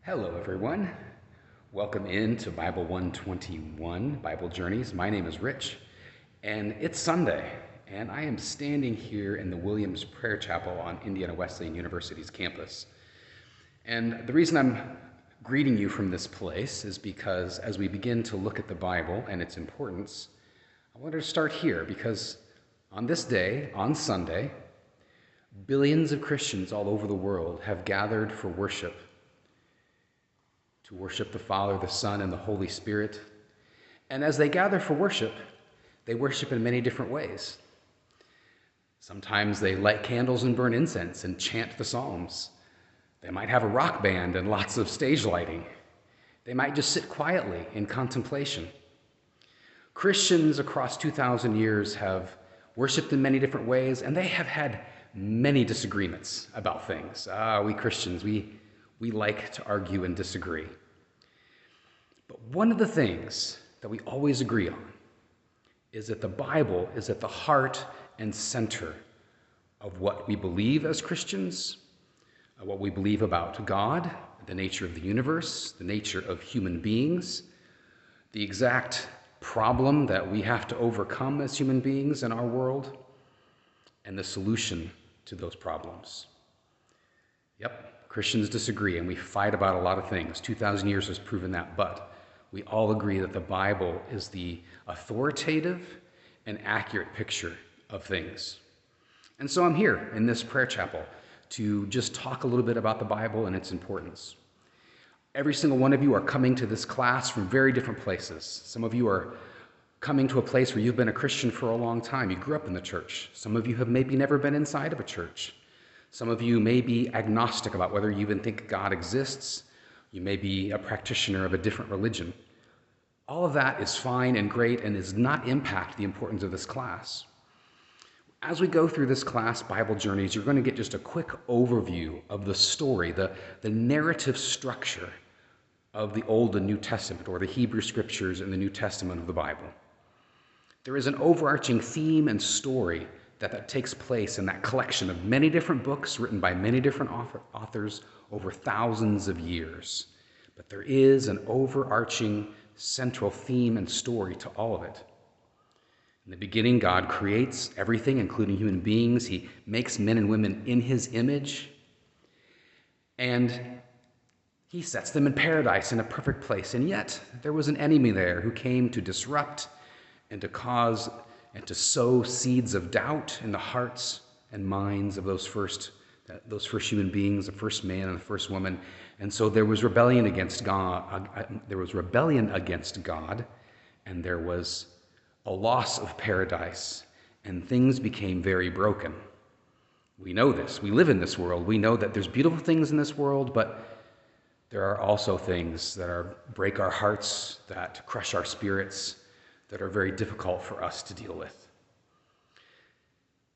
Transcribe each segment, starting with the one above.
Hello, everyone. Welcome into BIB-121, Bible Journeys. My name is Rich, and it's Sunday, and I am standing here in the Williams Prayer Chapel on Indiana Wesleyan University's campus. And the reason I'm greeting you from this place is because as we begin to look at the Bible and its importance, I wanted to start here because on this day, on Sunday, billions of Christians all over the world have gathered for worship, to worship the Father, the Son, and the Holy Spirit. And as they gather for worship, they worship in many different ways. Sometimes they light candles and burn incense and chant the Psalms. They might have a rock band and lots of stage lighting. They might just sit quietly in contemplation. Christians across 2,000 years have worshiped in many different ways, and they have had many disagreements about things. We Christians, we like to argue and disagree. But one of the things that we always agree on is that the Bible is at the heart and center of what we believe as Christians, what we believe about God, the nature of the universe, the nature of human beings, the exact problem that we have to overcome as human beings in our world, and the solution to those problems. Yep, Christians disagree, and we fight about a lot of things. 2,000 years has proven that, but we all agree that the Bible is the authoritative and accurate picture of things. And so I'm here in this prayer chapel to just talk a little bit about the Bible and its importance. Every single one of you are coming to this class from very different places. Some of you are coming to a place where you've been a Christian for a long time. You grew up in the church. Some of you have maybe never been inside of a church. Some of you may be agnostic about whether you even think God exists. You may be a practitioner of a different religion. All of that is fine and great and does not impact the importance of this class. As we go through this class, Bible Journeys, you're going to get just a quick overview of the story, the narrative structure of the Old and New Testament, or the Hebrew Scriptures and the New Testament of the Bible. There is an overarching theme and story that takes place in that collection of many different books written by many different authors over thousands of years. But there is an overarching central theme and story to all of it. In the beginning, God creates everything, including human beings. He makes men and women in his image. And he sets them in paradise in a perfect place. And yet, there was an enemy there who came to disrupt and to cause and to sow seeds of doubt in the hearts and minds of those first human beings, the first man and the first woman. And so there was rebellion against God. And there was a loss of paradise, and things became very broken. We know this. We live in this world. We know that there's beautiful things in this world, but there are also things that break our hearts, that crush our spirits, that are very difficult for us to deal with.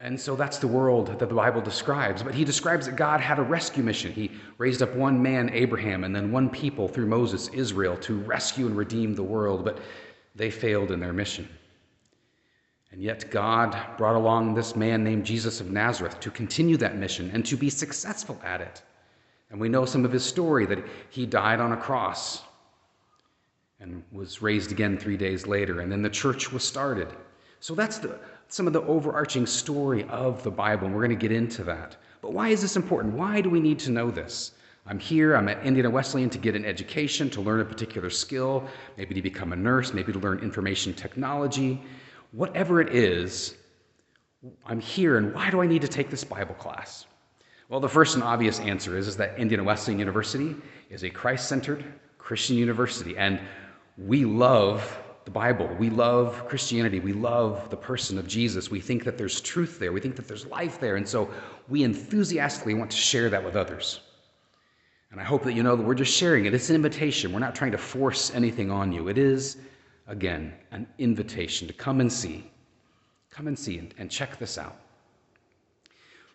And so that's the world that the Bible describes. But he describes that God had a rescue mission. He raised up one man, Abraham, and then one people through Moses, Israel, to rescue and redeem the world. But they failed in their mission. And yet God brought along this man named Jesus of Nazareth to continue that mission and to be successful at it. And we know some of his story, that he died on a cross and was raised again 3 days later, and then the church was started. So that's some of the overarching story of the Bible, and we're going to get into that. But why is this important? Why do we need to know this? I'm at Indiana Wesleyan to get an education, to learn a particular skill, maybe to become a nurse, maybe to learn information technology. Whatever it is, I'm here, and why do I need to take this Bible class? Well, the first and obvious answer is that Indiana Wesleyan University is a Christ-centered Christian university, and we love the Bible. We love Christianity. We love the person of Jesus. We think that there's truth there. We think that there's life there, and so we enthusiastically want to share that with others. And I hope that you know that we're just sharing it. It's an invitation. We're not trying to force anything on you. It is, again, an invitation to come and see. Come and see and check this out.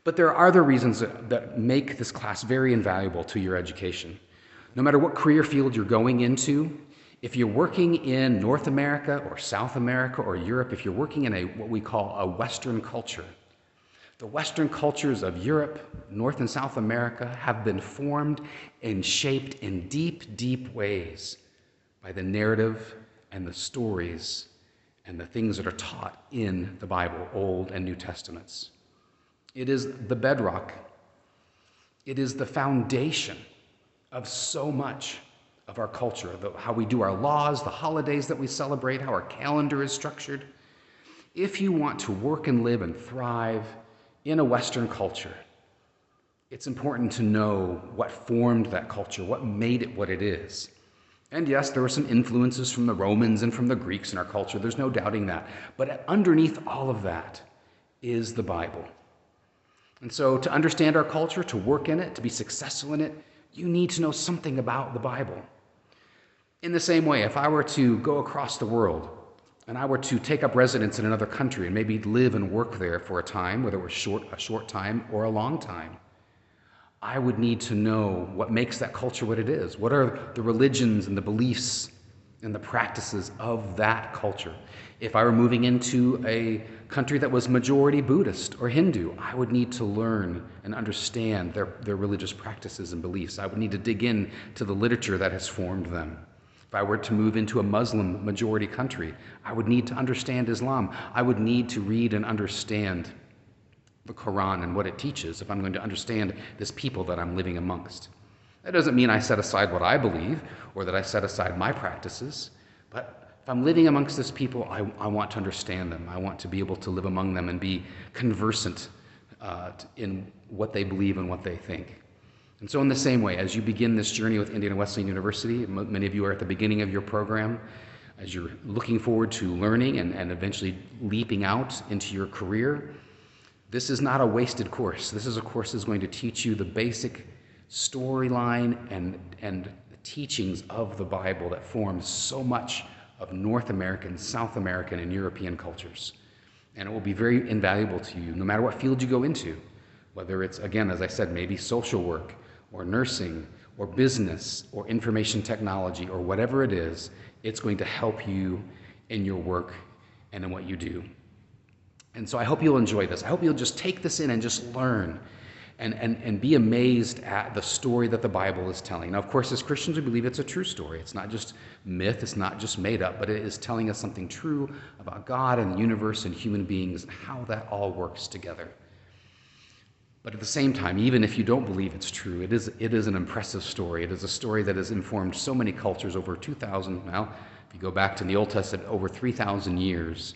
But there are other reasons that make this class very invaluable to your education. No matter what career field you're going into, if you're working in North America or South America or Europe, if you're working in what we call a Western culture, The Western cultures of Europe, North and South America have been formed and shaped in deep, deep ways by the narrative and the stories and the things that are taught in the Bible, Old and New Testaments. It is the bedrock. It is the foundation of so much of our culture, how we do our laws, the holidays that we celebrate, how our calendar is structured. If you want to work and live and thrive in a Western culture, it's important to know what formed that culture, what made it what it is. And yes, there were some influences from the Romans and from the Greeks in our culture. There's no doubting that. But underneath all of that is the Bible. And so to understand our culture, to work in it, to be successful in it, you need to know something about the Bible. In the same way, if I were to go across the world and I were to take up residence in another country and maybe live and work there for a time, whether it was a short time or a long time, I would need to know what makes that culture what it is. What are the religions and the beliefs and the practices of that culture? If I were moving into a country that was majority Buddhist or Hindu, I would need to learn and understand their religious practices and beliefs. I would need to dig in to the literature that has formed them. If I were to move into a Muslim majority country, I would need to understand Islam. I would need to read and understand the Quran and what it teaches if I'm going to understand this people that I'm living amongst. That doesn't mean I set aside what I believe or that I set aside my practices, but if I'm living amongst this people, I want to understand them. I want to be able to live among them and be conversant in what they believe and what they think. And so in the same way, as you begin this journey with Indiana Wesleyan University, many of you are at the beginning of your program, as you're looking forward to learning and eventually leaping out into your career, this is not a wasted course. This is a course that's going to teach you the basic storyline and teachings of the Bible that forms so much of North American, South American, and European cultures. And it will be very invaluable to you no matter what field you go into, whether it's, again, as I said, maybe social work or nursing or business or information technology or whatever it is, it's going to help you in your work and in what you do. And so I hope you'll enjoy this. I hope you'll just take this in and just learn and be amazed at the story that the Bible is telling. Now, of course, as Christians, we believe it's a true story. It's not just myth, it's not just made up, but it is telling us something true about God and the universe and human beings and how that all works together. But at the same time, even if you don't believe it's true, it is an impressive story. It is a story that has informed so many cultures over 2,000, well, if you go back to the Old Testament, over 3,000 years.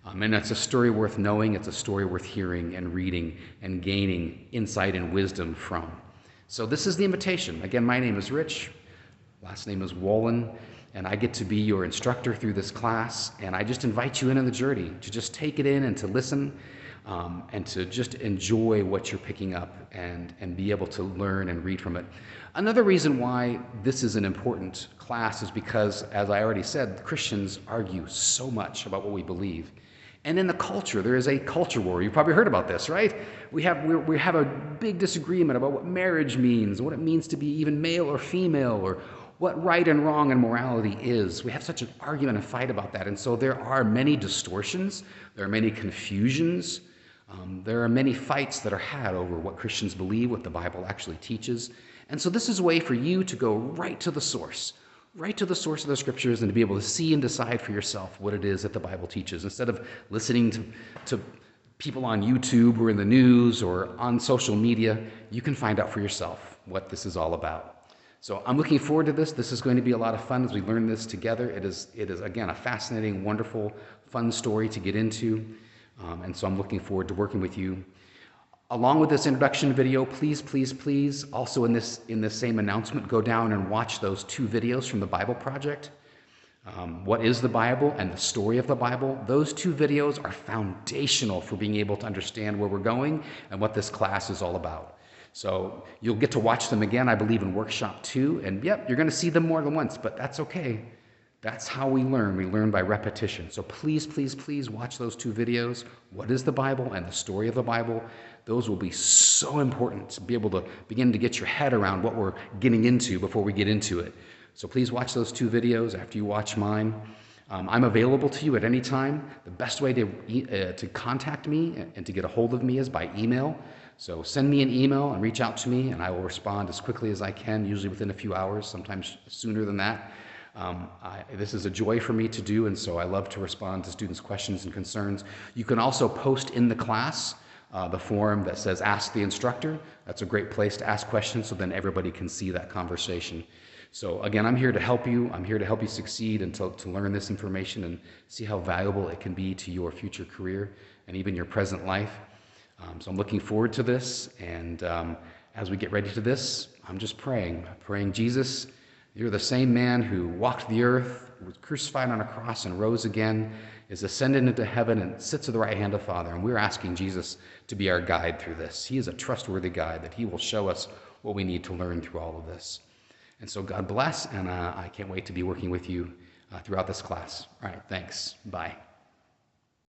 And it's a story worth knowing, it's a story worth hearing and reading and gaining insight and wisdom from. So this is the invitation. Again, my name is Rich, last name is Wolin, and I get to be your instructor through this class, and I just invite you in on the journey to just take it in and to listen and to just enjoy what you're picking up and be able to learn and read from it. Another reason why this is an important class is because, as I already said, Christians argue so much about what we believe. And in the culture, there is a culture war. You've probably heard about this, right? We have a big disagreement about what marriage means, what it means to be even male or female, or what right and wrong and morality is. We have such an argument and fight about that. And so there are many distortions, there are many confusions, there are many fights that are had over what Christians believe, what the Bible actually teaches. And so this is a way for you to go right to the source of the scriptures and to be able to see and decide for yourself what it is that the Bible teaches. Instead of listening to people on YouTube or in the news or on social media, you can find out for yourself what this is all about. So I'm looking forward to this. This is going to be a lot of fun as we learn this together. It is again, a fascinating, wonderful, fun story to get into. And so I'm looking forward to working with you. Along with this introduction video, please, please, please, also in this same announcement, go down and watch those 2 videos from the Bible Project. What is the Bible and the story of the Bible? Those 2 videos are foundational for being able to understand where we're going and what this class is all about. So you'll get to watch them again, I believe, in Workshop 2. And yep, you're going to see them more than once, but that's okay. That's how we learn. We learn by repetition. So please, please, please watch those 2 videos. What is the Bible and the story of the Bible? Those will be so important to be able to begin to get your head around what we're getting into before we get into it. So please watch those 2 videos after you watch mine. I'm available to you at any time. The best way to contact me and to get a hold of me is by email. So send me an email and reach out to me, and I will respond as quickly as I can, usually within a few hours, sometimes sooner than that. This is a joy for me to do, and so I love to respond to students' questions and concerns. You can also post in the class the forum that says Ask the Instructor. That's a great place to ask questions, so then everybody can see that conversation. So again, I'm here to help you. I'm here to help you succeed and to learn this information and see how valuable it can be to your future career and even your present life. So I'm looking forward to this, and as we get ready to this, I'm just praying, Jesus, you're the same man who walked the earth, was crucified on a cross and rose again, is ascended into heaven and sits at the right hand of Father, and we're asking Jesus to be our guide through this. He is a trustworthy guide, that he will show us what we need to learn through all of this. And so God bless, and I can't wait to be working with you throughout this class. All right, thanks. Bye.